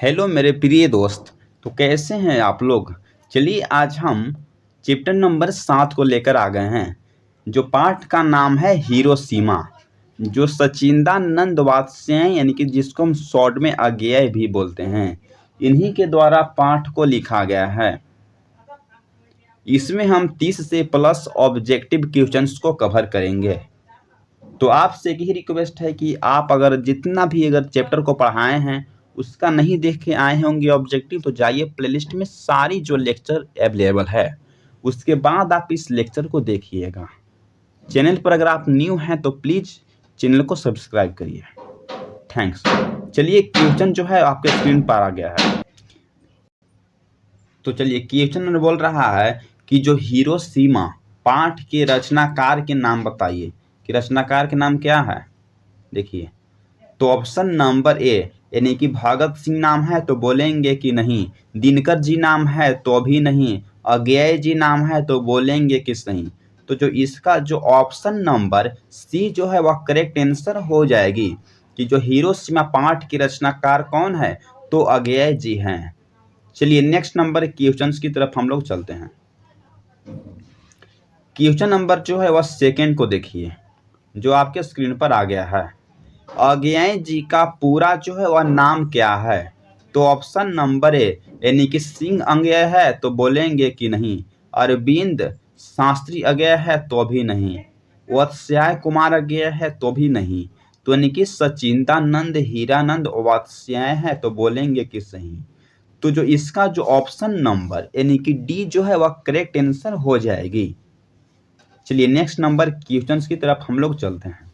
Hello मेरे प्रिय दोस्त। तो कैसे हैं आप लोग। चलिए आज हम चैप्टर नंबर 7 को लेकर आ गए हैं। जो पाठ का नाम है हिरोशिमा, जो सचिदानंद वात्स्यायन यानी कि जिसको हम शॉर्ट में अज्ञेय भी बोलते हैं, इन्हीं के द्वारा पाठ को लिखा गया है। इसमें हम 30 से प्लस ऑब्जेक्टिव क्वेश्चंस को कवर करेंगे। तो आपसे एक ही रिक्वेस्ट है कि आप अगर जितना भी चैप्टर को पढ़ाए हैं उसका नहीं देख के आए होंगे ऑब्जेक्टिव, तो जाइए प्लेलिस्ट में सारी जो लेक्चर अवेलेबल है उसके बाद आप इस लेक्चर को देखिएगा। चैनल पर अगर आप न्यू हैं तो प्लीज़ चैनल को सब्सक्राइब करिए। थैंक्स। चलिए क्वेश्चन जो है आपके स्क्रीन पर आ गया है। तो चलिए क्वेश्चन में बोल रहा है कि जो हिरोशिमा पाठ के रचनाकार के नाम बताइए कि रचनाकार के नाम क्या है। देखिए, तो ऑप्शन नंबर ए यानी कि भगत सिंह नाम है तो बोलेंगे कि नहीं, दिनकर जी नाम है तो भी नहीं, अज्ञेय जी नाम है तो बोलेंगे कि सही। तो जो इसका जो ऑप्शन नंबर सी जो है वह करेक्ट आंसर हो जाएगी कि जो हिरोशिमा पाठ के रचनाकार कौन है, तो अज्ञेय जी हैं। चलिए नेक्स्ट नंबर क्वेश्चंस की तरफ हम लोग चलते हैं। क्वेश्चन नंबर जो है वह सेकेंड को देखिए, जो आपके स्क्रीन पर आ गया है। अज्ञेय जी का पूरा जो है वह नाम क्या है। तो ऑप्शन नंबर ए यानी कि सिंह अज्ञेय है तो बोलेंगे कि नहीं, अरविंद शास्त्री अज्ञेय है तो भी नहीं, वात्स्यायन कुमार अज्ञेय है तो भी नहीं, तो यानी कि सचिदानंद हीरानंद वात्स्यायन है तो बोलेंगे कि सही। तो जो इसका जो ऑप्शन नंबर यानी कि डी जो है वह करेक्ट आंसर हो जाएगी। चलिए नेक्स्ट नंबर क्वेश्चंस की तरफ हम लोग चलते हैं।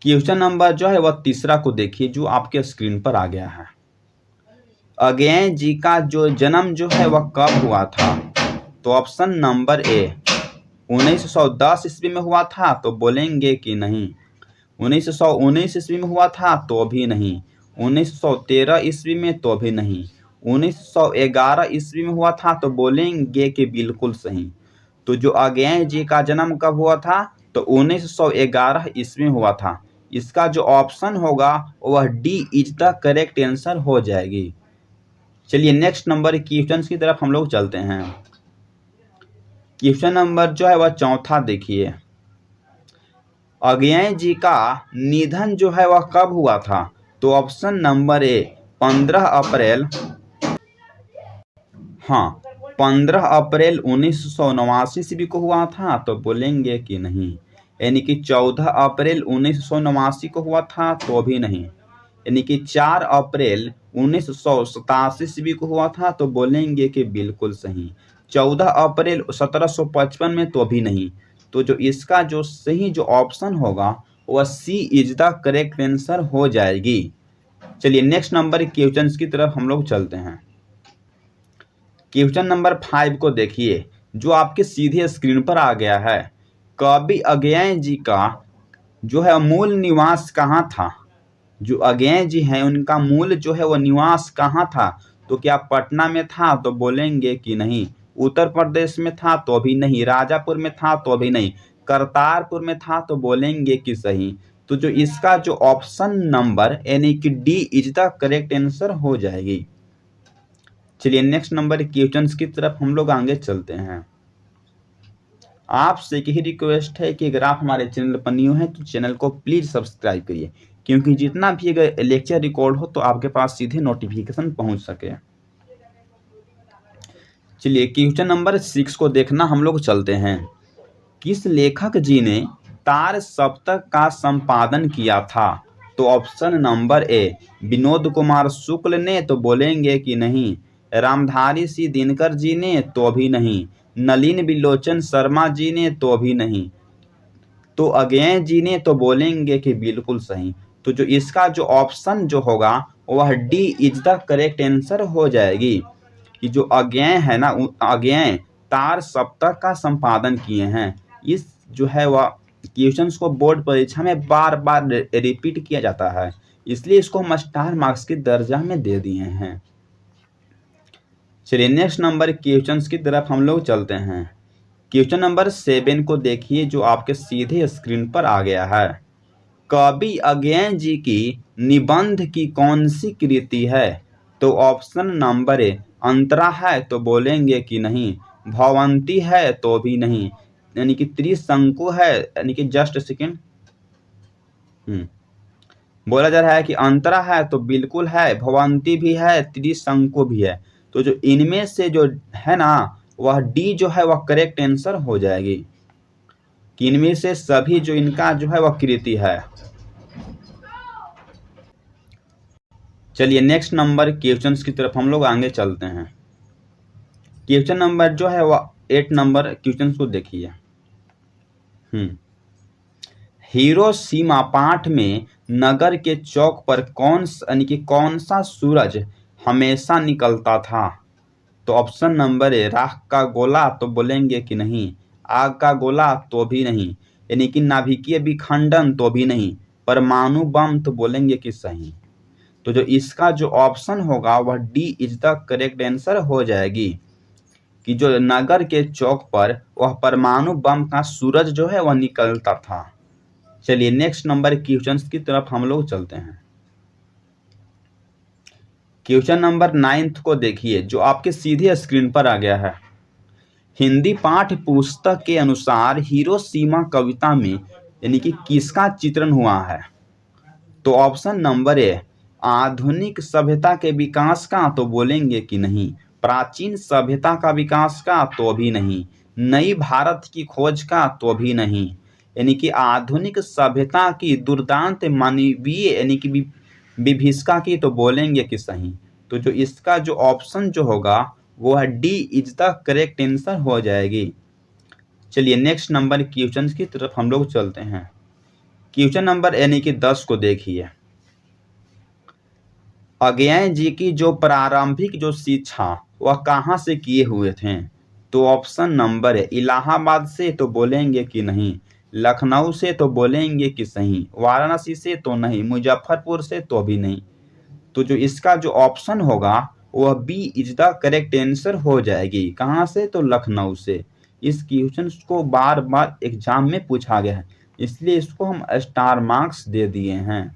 क्वेश्चन नंबर जो है वह तीसरा को देखिए, जो आपके स्क्रीन पर आ गया है। अज्ञेय जी का जो जन्म जो है वह कब हुआ था। तो ऑप्शन नंबर ए 1910 ईस्वी में हुआ था तो बोलेंगे कि नहीं, 1919 ईस्वी में हुआ था तो भी नहीं, 1913 ईस्वी में तो भी नहीं, 1911 ईस्वी में हुआ था तो बोलेंगे कि बिल्कुल सही। तो जो अज्ञेय जी का जन्म कब हुआ था, तो 1911 ईस्वी में हुआ था। इसका जो ऑप्शन होगा वह D is the correct answer हो जाएगी। चलिए नेक्स्ट नंबर क्वेश्चन की तरफ हम लोग चलते हैं। क्वेश्चन नंबर जो है वह चौथा देखिए। अज्ञेय जी का निधन जो है वह कब हुआ था। तो ऑप्शन नंबर ए 15 अप्रैल 1989 ईस्वी को हुआ था तो बोलेंगे कि नहीं, यानी कि 14 अप्रैल 1989 को हुआ था तो भी नहीं, यानी कि 4 अप्रैल 1987 ईस्वी को हुआ था तो बोलेंगे कि बिल्कुल सही, 14 अप्रैल 1755 में तो भी नहीं। तो जो इसका जो सही जो ऑप्शन होगा वह सी इज द करेक्ट आंसर हो जाएगी। चलिए नेक्स्ट नंबर क्वेश्चन की तरफ हम लोग चलते हैं। क्वेश्चन नंबर 5 को देखिए, जो आपके सीधे स्क्रीन पर आ गया है। कवि अज्ञेय जी का जो है मूल निवास कहाँ था। जो अज्ञेय जी हैं उनका मूल जो है वह निवास कहाँ था। तो क्या पटना में था तो बोलेंगे कि नहीं, उत्तर प्रदेश में था तो भी नहीं, राजापुर में था तो भी नहीं, करतारपुर में था तो बोलेंगे कि सही। तो जो इसका जो ऑप्शन नंबर यानी कि D is the correct answer हो जाएगी। चलिए नेक्स्ट नंबर क्वेश्चंस की तरफ हम लोग आगे चलते हैं। आपसे एक ही रिक्वेस्ट है कि अगर आप हमारे चैनल पर न्यू हैं तो चैनल को प्लीज़ सब्सक्राइब करिए, क्योंकि जितना भी अगर लेक्चर रिकॉर्ड हो तो आपके पास सीधे नोटिफिकेशन पहुंच सके। चलिए क्वेश्चन नंबर 6 को देखना हम लोग चलते हैं। किस लेखक जी ने तार सप्तक का संपादन किया था। तो option number A Vinod Kumar Shukla ने तो बोलेंगे कि नहीं, रामधारी सिंह दिनकर जी ने तो भी नहीं, नलिन बिलोचन शर्मा जी ने तो भी नहीं, तो अज्ञेय जी ने तो बोलेंगे कि बिल्कुल सही। तो जो इसका जो ऑप्शन जो होगा वह D is the correct answer हो जाएगी कि जो अज्ञेय है ना, अज्ञेय तार सप्तक का संपादन किए हैं। इस जो है वह क्वेश्चंस को बोर्ड परीक्षा में बार बार रिपीट किया जाता है, इसलिए इसको हम स्टार मार्क्स के दर्जा में दे दिए हैं। चलिए नेक्स्ट नंबर क्वेश्चंस की तरफ हम लोग चलते हैं। क्वेश्चन नंबर 7 को देखिए, जो आपके सीधे स्क्रीन पर आ गया है। कवि अज्ञेय जी की निबंध की कौन सी कृति है? तो ऑप्शन नंबर ए अंतरा है तो बोलेंगे कि नहीं, भवंती है तो भी नहीं, यानी कि त्रिशंकु है, यानी कि जस्ट सेकेंड बोला जा रहा है कि अंतरा है तो बिल्कुल है, भवंती भी है, त्रिशंकु भी है। तो जो इनमें से जो है ना वह डी जो है वह करेक्ट आंसर हो जाएगी कि इनमें से सभी जो इनका जो है वह कृति है। चलिए नेक्स्ट नंबर क्वेश्चंस की तरफ हम लोग आगे चलते हैं। क्वेश्चन नंबर जो है वह 8 नंबर क्वेश्चन को देखिए। हिरोशिमा पाठ में नगर के चौक पर कौन सा सूरज हमेशा निकलता था? तो ऑप्शन नंबर ए राख का गोला तो बोलेंगे कि नहीं, आग का गोला तो भी नहीं, यानी कि नाभिकीय विखंडन तो भी नहीं, परमाणु बम तो बोलेंगे कि सही। तो जो इसका जो ऑप्शन होगा वह D is the correct answer हो जाएगी कि जो नगर के चौक पर वह परमाणु बम का सूरज जो है वह निकलता था। चलिए नेक्स्ट नंबर क्वेश्चन की तरफ हम लोग चलते हैं। क्वेश्चन नंबर 9 को देखिए जो आपके सीधे स्क्रीन पर आ गया है। हिंदी पाठ्य पुस्तक के अनुसार हिरोशिमा कविता में यानी कि किसका चित्रण हुआ है? तो ऑप्शन नंबर ए आधुनिक सभ्यता के विकास का तो बोलेंगे कि नहीं, प्राचीन सभ्यता का विकास का तो भी नहीं, नई भारत की खोज का तो भी नहीं, यानी कि आधुनिक सभ्यता की दुर्दांत मानवीय यानी कि विभीषिका की तो बोलेंगे कि सही। तो जो इसका जो ऑप्शन जो होगा वो है D is the correct answer हो जाएगी। चलिए नेक्स्ट नंबर क्वेश्चन की तरफ हम लोग चलते हैं। क्वेश्चन नंबर यानी कि 10 को देखिए। अज्ञेय जी की जो प्रारंभिक जो शिक्षा वह कहाँ से किए हुए थे? तो ऑप्शन नंबर है इलाहाबाद से तो बोलेंगे कि नहीं, लखनऊ से तो बोलेंगे कि सही, वाराणसी से तो नहीं, मुजफ्फरपुर से तो भी नहीं। तो जो इसका जो ऑप्शन होगा वह B is the correct answer हो जाएगी। कहाँ से? तो लखनऊ से। इस क्वेश्चन को बार बार एग्जाम में पूछा गया है इसलिए इसको हम स्टार मार्क्स दे दिए हैं।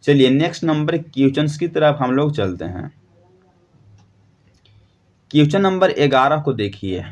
चलिए नेक्स्ट नंबर क्वेश्चन की तरफ हम लोग चलते हैं। क्वेश्चन नंबर 11 को देखिए।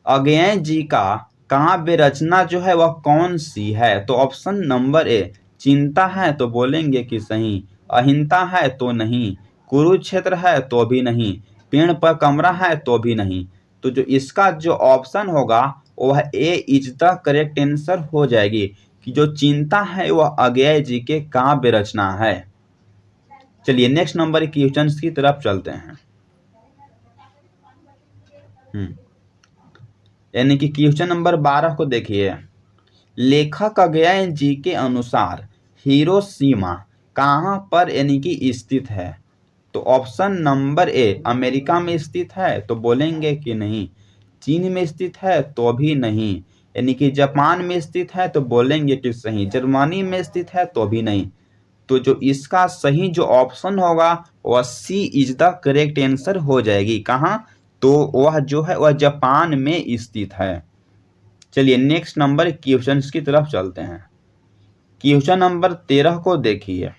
अज्ञेय जी का काव्य रचना जो है वह कौन सी है? तो ऑप्शन नंबर ए चिंता है तो बोलेंगे कि सही, अहिंसा है तो नहीं, कुरुक्षेत्र है तो भी नहीं, पेड़ पर कमरा है तो भी नहीं। तो जो इसका जो ऑप्शन होगा वह ए इज द करेक्ट आंसर हो जाएगी कि जो चिंता है वह अज्ञेय जी के काव्य रचना है। चलिए नेक्स्ट नंबर क्वेश्चन की तरफ चलते हैं। यानी कि क्वेश्चन नंबर 12 को देखिए। लेखक अज्ञेय जी के अनुसार हिरोशिमा कहाँ पर यानी कि स्थित है? तो ऑप्शन नंबर ए अमेरिका में स्थित है तो बोलेंगे कि नहीं, चीन में स्थित है तो भी नहीं, यानी कि जापान में स्थित है तो बोलेंगे कि सही, जर्मनी में स्थित है तो भी नहीं। तो जो इसका सही जो ऑप्शन होगा वह सी इज द करेक्ट आंसर हो जाएगी। कहाँ? तो वह जो है वह जापान में स्थित है। चलिए नेक्स्ट नंबर क्वेश्चन की तरफ चलते हैं। क्वेश्चन नंबर 13 को देखिए।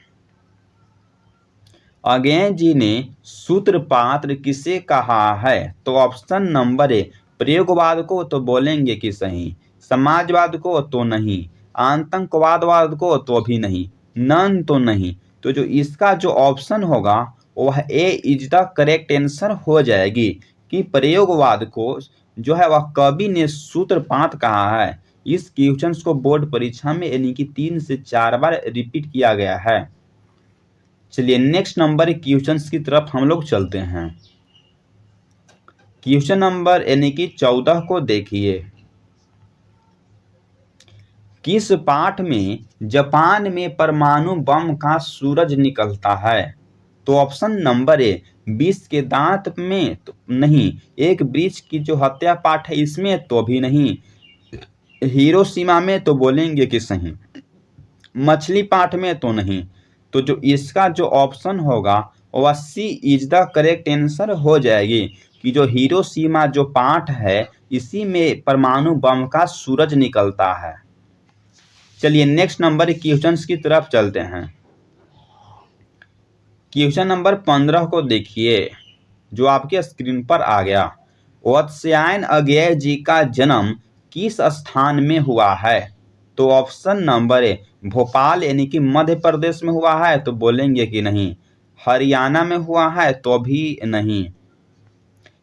अज्ञेय जी ने सूत्रपात किसे कहा है? तो ऑप्शन नंबर ए प्रयोगवाद को तो बोलेंगे कि सही, समाजवाद को तो नहीं, आतंकवाद को तो भी नहीं, नन तो नहीं। तो जो इसका जो ऑप्शन होगा वह ए इज द करेक्ट आंसर हो जाएगी कि प्रयोगवाद को जो है वह कवि ने सूत्रपात कहा है। इस क्वेश्चन को बोर्ड परीक्षा में यानी कि 3 से 4 बार रिपीट किया गया है। चलिए नेक्स्ट नंबर क्वेश्चन की तरफ हम लोग चलते हैं। क्वेश्चन नंबर यानी कि 14 को देखिए। किस पाठ में जापान में परमाणु बम का सूरज निकलता है? तो ऑप्शन नंबर ए विष के दांत में तो नहीं, एक वृक्ष की जो हत्या पाठ है इसमें तो भी नहीं, हिरोशिमा में तो बोलेंगे कि सही, मछली पाठ में तो नहीं। तो जो इसका जो ऑप्शन होगा वह सी इज द करेक्ट आंसर हो जाएगी कि जो हिरोशिमा जो पाठ है इसी में परमाणु बम का सूरज निकलता है। चलिए नेक्स्ट नंबर क्वेश्चंस की तरफ चलते हैं। क्वेश्चन नंबर 15 को देखिए जो आपके स्क्रीन पर आ गया। वत्स्यायन अज्ञेय जी का जन्म किस स्थान में हुआ है? तो ऑप्शन नंबर ए भोपाल यानी कि मध्य प्रदेश में हुआ है तो बोलेंगे कि नहीं। हरियाणा में हुआ है तो भी नहीं,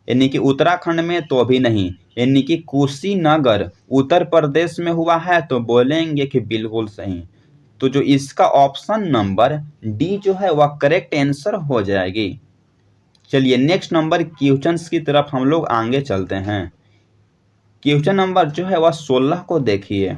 यानी कि उत्तराखंड में तो भी नहीं, यानी कि कुशीनगर उत्तर प्रदेश में हुआ है तो बोलेंगे कि बिल्कुल सही। तो जो इसका ऑप्शन नंबर डी जो है वह करेक्ट आंसर हो जाएगी। चलिए नेक्स्ट नंबर क्वेश्चंस की तरफ हम लोग आगे चलते हैं। क्वेश्चन नंबर जो है वह 16 को देखिए।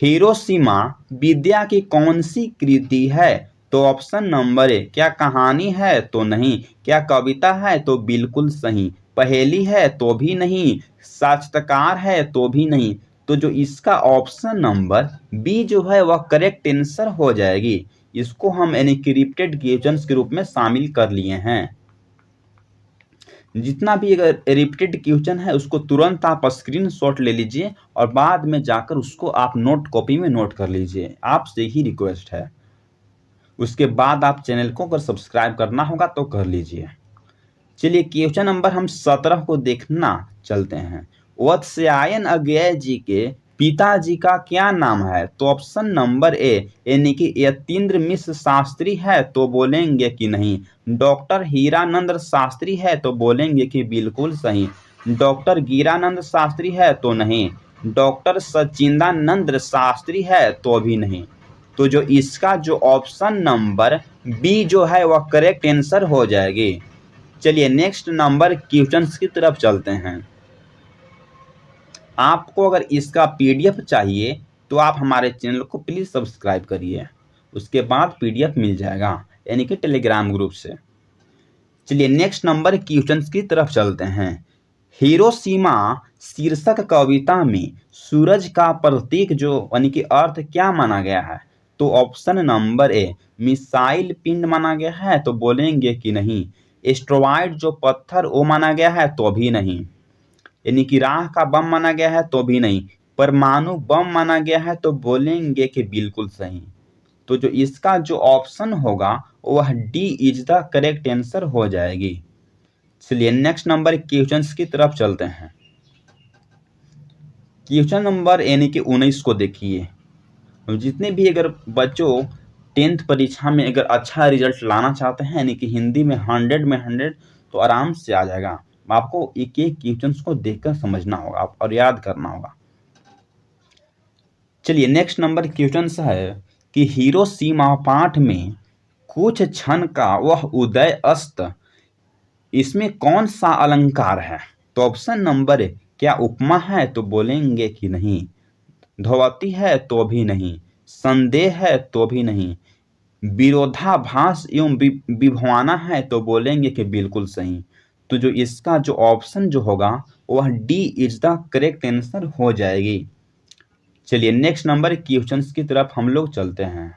हिरोशिमा विद्या की कौन सी कृति है? तो ऑप्शन नंबर ए क्या कहानी है तो नहीं, क्या कविता है तो बिल्कुल सही, पहेली है तो भी नहीं, साहित्यकार है तो भी नहीं। तो जो इसका ऑप्शन नंबर बी जो है वह करेक्ट आंसर हो जाएगी। इसको हम एनक्रिप्टेड क्वेश्चंस के रूप में शामिल कर लिए हैं। जितना भी अगर रिपीटेड क्वेश्चन है उसको तुरंत आप स्क्रीनशॉट ले लीजिए और बाद में जाकर उसको आप नोट कॉपी में नोट कर लीजिए, आपसे ही रिक्वेस्ट है। उसके बाद आप चैनल को अगर सब्सक्राइब करना होगा तो कर लीजिए। चलिए क्वेश्चन नंबर हम 17 को देखना चलते हैं। वत्स्यायन अज्ञेय जी के पिताजी का क्या नाम है? तो ऑप्शन नंबर ए यानी कि यतीन्द्र मिश्र शास्त्री है तो बोलेंगे कि नहीं, डॉक्टर हीरानंद शास्त्री है तो बोलेंगे कि बिल्कुल सही, डॉक्टर गिरानंद शास्त्री है तो नहीं, डॉक्टर सचिदानंद शास्त्री है तो भी नहीं। तो जो इसका जो ऑप्शन नंबर बी जो है वह करेक्ट आंसर हो जाएगी। चलिए नेक्स्ट नंबर क्वेश्चंस की तरफ चलते हैं। आपको अगर इसका पीडीएफ चाहिए तो आप हमारे चैनल को प्लीज़ सब्सक्राइब करिए, उसके बाद पीडीएफ मिल जाएगा यानी कि टेलीग्राम ग्रुप से। चलिए नेक्स्ट नंबर क्वेश्चंस की तरफ चलते हैं। हिरोशिमा शीर्षक कविता में सूरज का प्रतीक जो यानी कि अर्थ क्या माना गया है? तो ऑप्शन नंबर ए मिसाइल पिंड माना गया है तो बोलेंगे कि नहीं, एस्ट्रॉइड जो पत्थर वो माना गया है तो भी नहीं, यानी कि राह का बम माना गया है तो भी नहीं, परमाणु बम माना गया है तो बोलेंगे कि बिल्कुल सही। तो जो इसका जो ऑप्शन होगा वह D is the correct answer हो जाएगी। चलिए नेक्स्ट नंबर क्वेश्चंस की तरफ चलते हैं। क्वेश्चन नंबर यानी कि 19 को देखिए। जितने भी अगर बच्चों 10th परीक्षा में अगर अच्छा रिजल्ट लाना चाहते हैं यानी कि हिंदी में 100 में 100 तो आराम से आ जाएगा। आपको एक एक क्वेश्चंस को देखकर समझना होगा और याद करना होगा। चलिए नेक्स्ट नंबर क्वेश्चंस है कि हिरोशिमा पाठ में कुछ क्षण का वह उदय अस्त, इसमें कौन सा अलंकार है? तो ऑप्शन नंबर ए क्या उपमा है तो बोलेंगे कि नहीं, ध्रुवती है तो भी नहीं, संदेह है तो भी नहीं, विरोधाभास एवं विभावना है तो बोलेंगे कि बिल्कुल सही। तो जो इसका जो ऑप्शन जो होगा वह D is the correct answer हो जाएगी। चलिए नेक्स्ट नंबर क्वेश्चंस की तरफ हम लोग चलते हैं।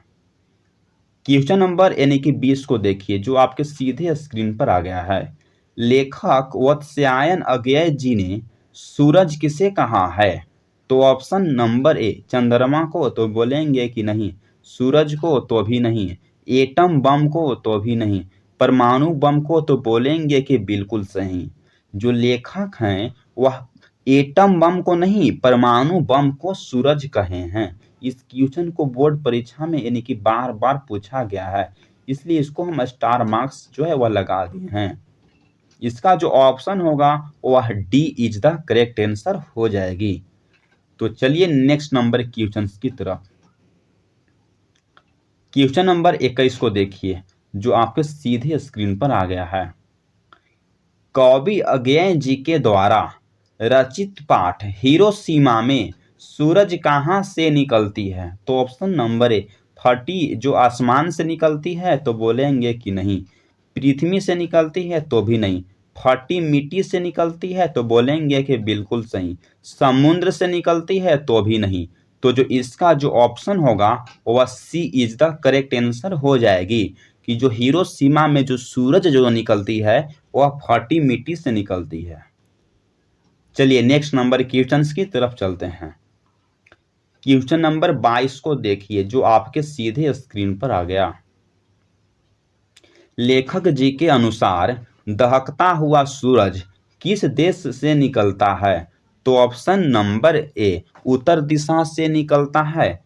क्वेश्चन नंबर यानी कि 20 को देखिए जो आपके सीधे स्क्रीन पर आ गया है। लेखक वत्स्यायन अज्ञेय जी ने सूरज किसे कहा है? तो ऑप्शन नंबर ए चंद्रमा को तो बोलेंगे कि नहीं, सूरज को तो भी नहीं, एटम बम को तो भी नहीं, परमाणु बम को तो बोलेंगे कि बिल्कुल सही। जो लेखक हैं वह एटम बम को नहीं परमाणु बम को सूरज कहे हैं। इस क्वेश्चन को बोर्ड परीक्षा में यानी कि बार बार पूछा गया है, इसलिए इसको हम स्टार मार्क्स जो है वह लगा दिए हैं। इसका जो ऑप्शन होगा वह D is the correct answer हो जाएगी। तो चलिए नेक्स्ट नंबर क्वेश्चन की तरफ। क्वेश्चन नंबर 21 को देखिए जो आपके सीधे स्क्रीन पर आ गया है। कवि अज्ञेय जी के द्वारा रचित पाठ हिरोशिमा में सूरज कहाँ से निकलती है? तो ऑप्शन नंबर ए फटी जो आसमान से निकलती है तो बोलेंगे कि नहीं, पृथ्वी से निकलती है तो भी नहीं, फटी मिट्टी से निकलती है तो बोलेंगे कि बिल्कुल सही, समुद्र से निकलती है तो भी नहीं। तो जो इसका जो ऑप्शन होगा वह सी इज द करेक्ट आंसर हो जाएगी कि जो हिरोशिमा में जो सूरज जो निकलती है वह फटी मिट्टी से निकलती है। चलिए नेक्स्ट नंबर क्वेश्चंस की तरफ चलते हैं। क्वेश्चन नंबर 22 को देखिए जो आपके सीधे स्क्रीन पर आ गया। लेखक जी के अनुसार दहकता हुआ सूरज किस देश से निकलता है? तो ऑप्शन नंबर ए उत्तर दिशा से निकलता है,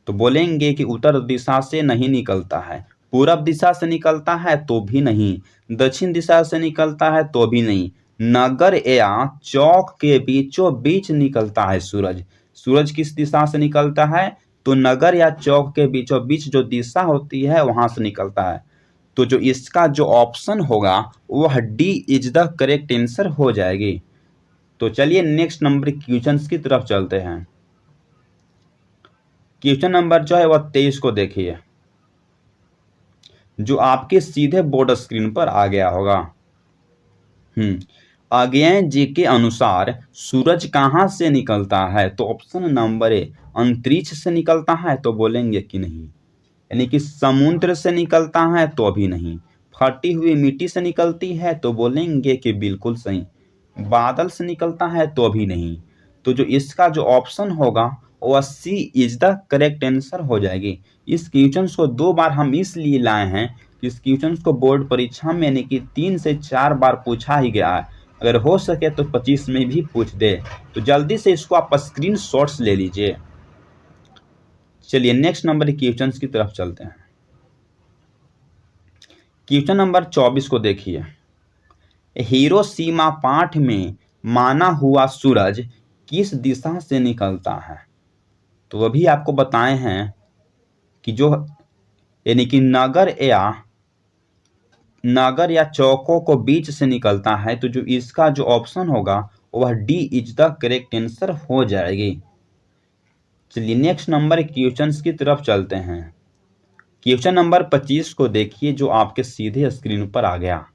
तो बोलेंगे कि उत्तर दिशा से नहीं निकलता है। पूरब दिशा से निकलता है तो भी नहीं, दक्षिण दिशा से निकलता है तो भी नहीं, नगर या चौक के बीचों बीच निकलता है सूरज। सूरज किस दिशा से निकलता है? तो नगर या चौक के बीचों बीच जो दिशा होती है वहां से निकलता है। तो जो इसका जो ऑप्शन होगा वह D is the correct answer हो जाएगी। तो चलिए नेक्स्ट नंबर क्वेश्चन की तरफ चलते हैं। क्वेश्चन नंबर जो है वह 23 को देखिए जो आपके सीधे बोर्ड स्क्रीन पर आ गया होगा। अज्ञेय जी के अनुसार सूरज कहाँ से निकलता है? तो ऑप्शन नंबर ए अंतरिक्ष से निकलता है, तो बोलेंगे कि नहीं। यानी कि समुद्र से निकलता है तो भी नहीं, फटी हुई मिट्टी से निकलती है तो बोलेंगे कि बिल्कुल सही, बादल से निकलता है तो भी नहीं। तो जो इसका जो ऑप्शन होगा वह सी इज द करेक्ट आंसर हो जाएगी। इस क्वेश्चन को 2 बार हम इसलिए लाए हैं कि इस क्वेश्चन को बोर्ड परीक्षा में यानी कि 3 से 4 बार पूछा ही गया है। अगर हो सके तो 25 में भी पूछ दे। तो जल्दी से इसको आप स्क्रीन शॉट्स ले लीजिए। चलिए नेक्स्ट नंबर क्वेश्चन की तरफ चलते हैं। क्वेश्चन नंबर 24 को देखिए। हिरोशिमा पाठ में माना हुआ सूरज किस दिशा से निकलता है? तो अभी आपको बताए हैं कि जो यानी कि नगर या चौकों को बीच से निकलता है। तो जो इसका जो ऑप्शन होगा वह D is the correct answer हो जाएगी। चलिए नेक्स्ट नंबर क्वेश्चन की तरफ चलते हैं। क्वेश्चन नंबर 25 को देखिए जो आपके सीधे स्क्रीन पर आ गया।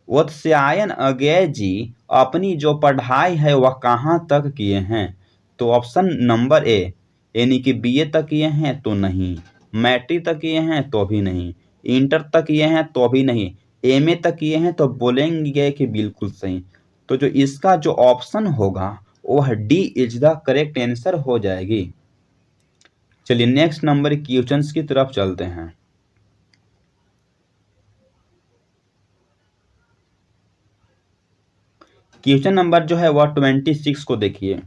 वत्स्यायन अज्ञेय जी अपनी जो पढ़ाई है वह कहाँ तक किए हैं? तो ऑप्शन नंबर ए यानी कि बीए तक किए हैं तो नहीं, मैट्रिक तक किए हैं तो भी नहीं, इंटर तक किए हैं तो भी नहीं, एमए तक किए हैं तो बोलेंगे कि बिल्कुल सही। तो जो इसका जो ऑप्शन होगा वह D is the correct answer हो जाएगी। चलिए नेक्स्ट नंबर क्वेश्चन की तरफ चलते हैं। क्वेश्चन नंबर जो है वह 26 को देखिए।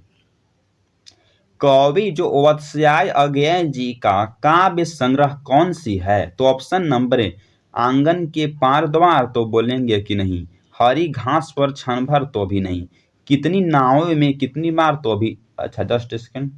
कवि जो वत्स्याय अज्ञेय जी का काव्य संग्रह कौन सी है? तो ऑप्शन नंबर ए आंगन के पार द्वार, तो बोलेंगे कि नहीं, हरी घास पर क्षण भर, तो भी नहीं, कितनी नावों में कितनी बार, तो भी अच्छा जस्ट सेकंड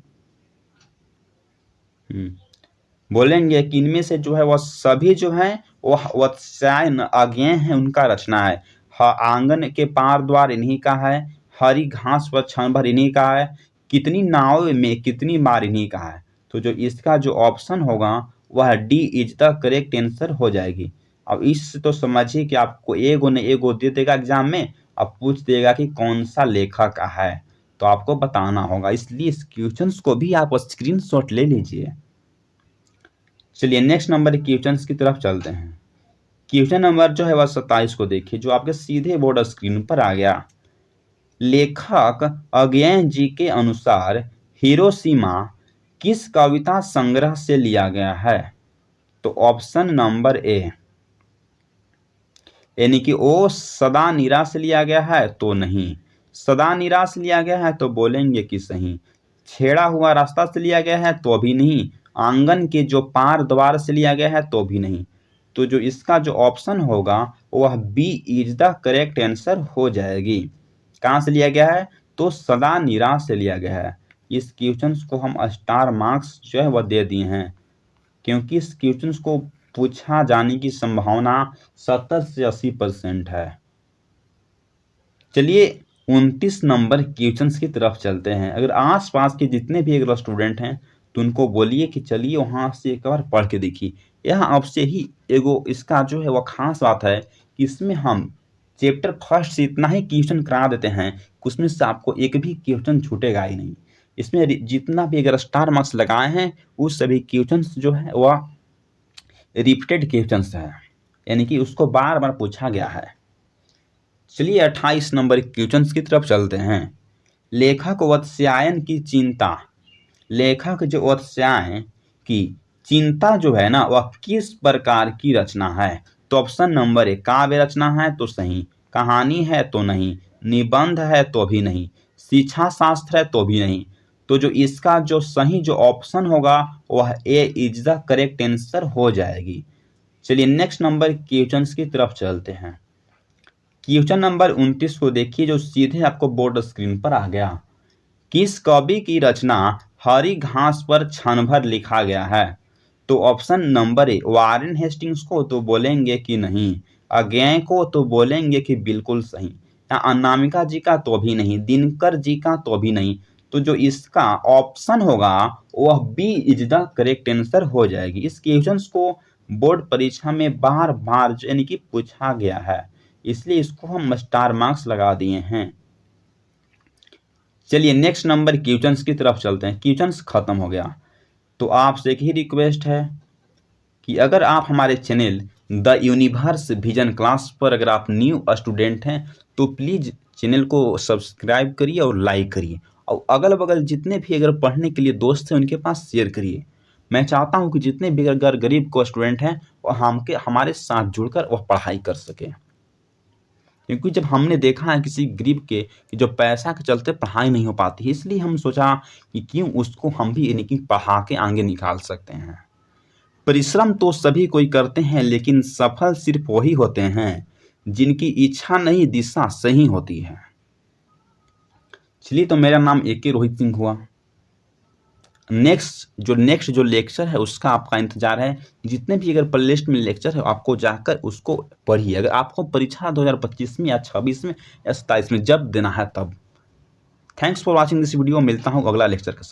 बोलेंगे कि इनमें से जो है वह सभी जो है वह वत्स्याय अज्ञेय है उनका रचना है। आंगन के पार द्वार इन्हीं का है, हरी घास पर क्षण भर इन्हीं का है, कितनी नाव में कितनी बार इन्हीं का है। तो जो इसका जो ऑप्शन होगा वह D is the correct answer हो जाएगी। अब इससे तो समझिए कि आपको एगो ने एगो दे देगा एग्जाम में, अब पूछ देगा कि कौन सा लेखक है, तो आपको बताना होगा। इसलिए इस क्वेश्चन को भी आप स्क्रीनशॉट ले लीजिए। चलिए नेक्स्ट नंबर क्वेश्चन की तरफ चलते हैं। क्वेश्चन नंबर जो है वह 27 को देखिए जो आपके सीधे बोर्ड स्क्रीन पर आ गया। लेखक अज्ञेय जी के अनुसार हिरोशिमा किस कविता संग्रह से लिया गया है? तो ऑप्शन नंबर ए यानी कि ओ सदा निराश लिया गया है, तो नहीं, सदा निराश लिया गया है तो बोलेंगे कि सही, छेड़ा हुआ रास्ता से लिया गया है तो भी नहीं, आंगन के जो पार द्वार से लिया गया है तो भी नहीं। तो जो इसका जो ऑप्शन होगा वह B is the correct answer हो जाएगी। कहाँ से लिया गया है? तो सदा निराश से लिया गया है। इस क्वेश्चन को हम स्टार मार्क्स जो है वह दे दिए हैं क्योंकि इस क्वेश्चन को पूछा जाने की संभावना 70 से 80% है। चलिए 29 नंबर क्वेश्चन की तरफ चलते हैं। अगर आसपास के जितने भी अगर स्टूडेंट हैं तो उनको बोलिए कि चलिए वहाँ से एक बार पढ़ के देखिए। यहाँ आपसे ही एगो इसका जो है वह खास बात है कि इसमें हम चैप्टर फर्स्ट से इतना ही क्वेश्चन करा देते हैं कि उसमें से आपको एक भी क्वेश्चन छूटेगा ही नहीं। इसमें जितना भी अगर स्टार मार्क्स लगाए हैं उस सभी क्वेश्चन जो है वह रिपीटेड क्वेश्चंस है, यानी कि उसको बार बार पूछा गया है। चलिए 28 नंबर क्वेश्चन की तरफ चलते हैं। लेखक वत्स्यायन की चिंता लेखक जो अध्याय की चिंता जो है ना वह किस प्रकार की रचना है। तो ऑप्शन नंबर 1 काव्य रचना है तो सही, कहानी है तो नहीं, निबंध है तो भी नहीं, शिक्षा शास्त्र है तो भी नहीं। तो जो इसका जो सही जो ऑप्शन होगा वह ए इज द करेक्ट आंसर हो जाएगी। चलिए नेक्स्ट नंबर क्वेश्चंस की तरफ चलते हैं। क्वेश्चन नंबर 29 को देखिए जो सीधे आपको बोर्ड स्क्रीन पर आ गया। किस कवि की रचना हरी घास पर क्षण भर लिखा गया है। तो ऑप्शन नंबर 1 वारेन हेस्टिंग्स को तो बोलेंगे कि नहीं, अज्ञेय को तो बोलेंगे कि बिल्कुल सही, या अनामिका जी का तो भी नहीं, दिनकर जी का तो भी नहीं। तो जो इसका ऑप्शन होगा वह B is the correct answer हो जाएगी। इस क्वेश्चन को बोर्ड परीक्षा में बार बार यानी कि पूछा गया है, इसलिए इसको हम स्टार मार्क्स लगा दिए हैं। चलिए नेक्स्ट नंबर क्वेश्चंस की तरफ चलते हैं। क्वेश्चंस खत्म हो गया। तो आपसे एक ही रिक्वेस्ट है कि अगर आप हमारे channel the universe vision class पर अगर आप न्यू स्टूडेंट हैं तो प्लीज़ चैनल को सब्सक्राइब करिए और लाइक करिए, और अगल बगल जितने भी अगर पढ़ने के लिए दोस्त हैं उनके पास शेयर करिए। मैं चाहता हूं कि जितने भी अगर गरीब को स्टूडेंट हैं वह हमारे साथ जुड़कर वह पढ़ाई कर सकें, क्योंकि जब हमने देखा है किसी गरीब के कि जो पैसा के चलते पढ़ाई नहीं हो पाती है, इसलिए हम सोचा कि क्यों उसको हम भी यानी कि पढ़ा के आगे निकाल सकते हैं। परिश्रम तो सभी कोई करते हैं लेकिन सफल सिर्फ वही होते हैं जिनकी इच्छा नहीं दिशा सही होती है। चलिए तो मेरा नाम AK रोहित सिंह हुआ। नेक्स्ट जो लेक्चर है उसका आपका इंतजार है। जितने भी अगर प्लेलिस्ट में लेक्चर है आपको जाकर उसको पढ़िए। अगर आपको परीक्षा 2025 में या 26 में या 27 में जब देना है तब। Thanks for watching this video. मिलता हूँ अगला लेक्चर के साथ।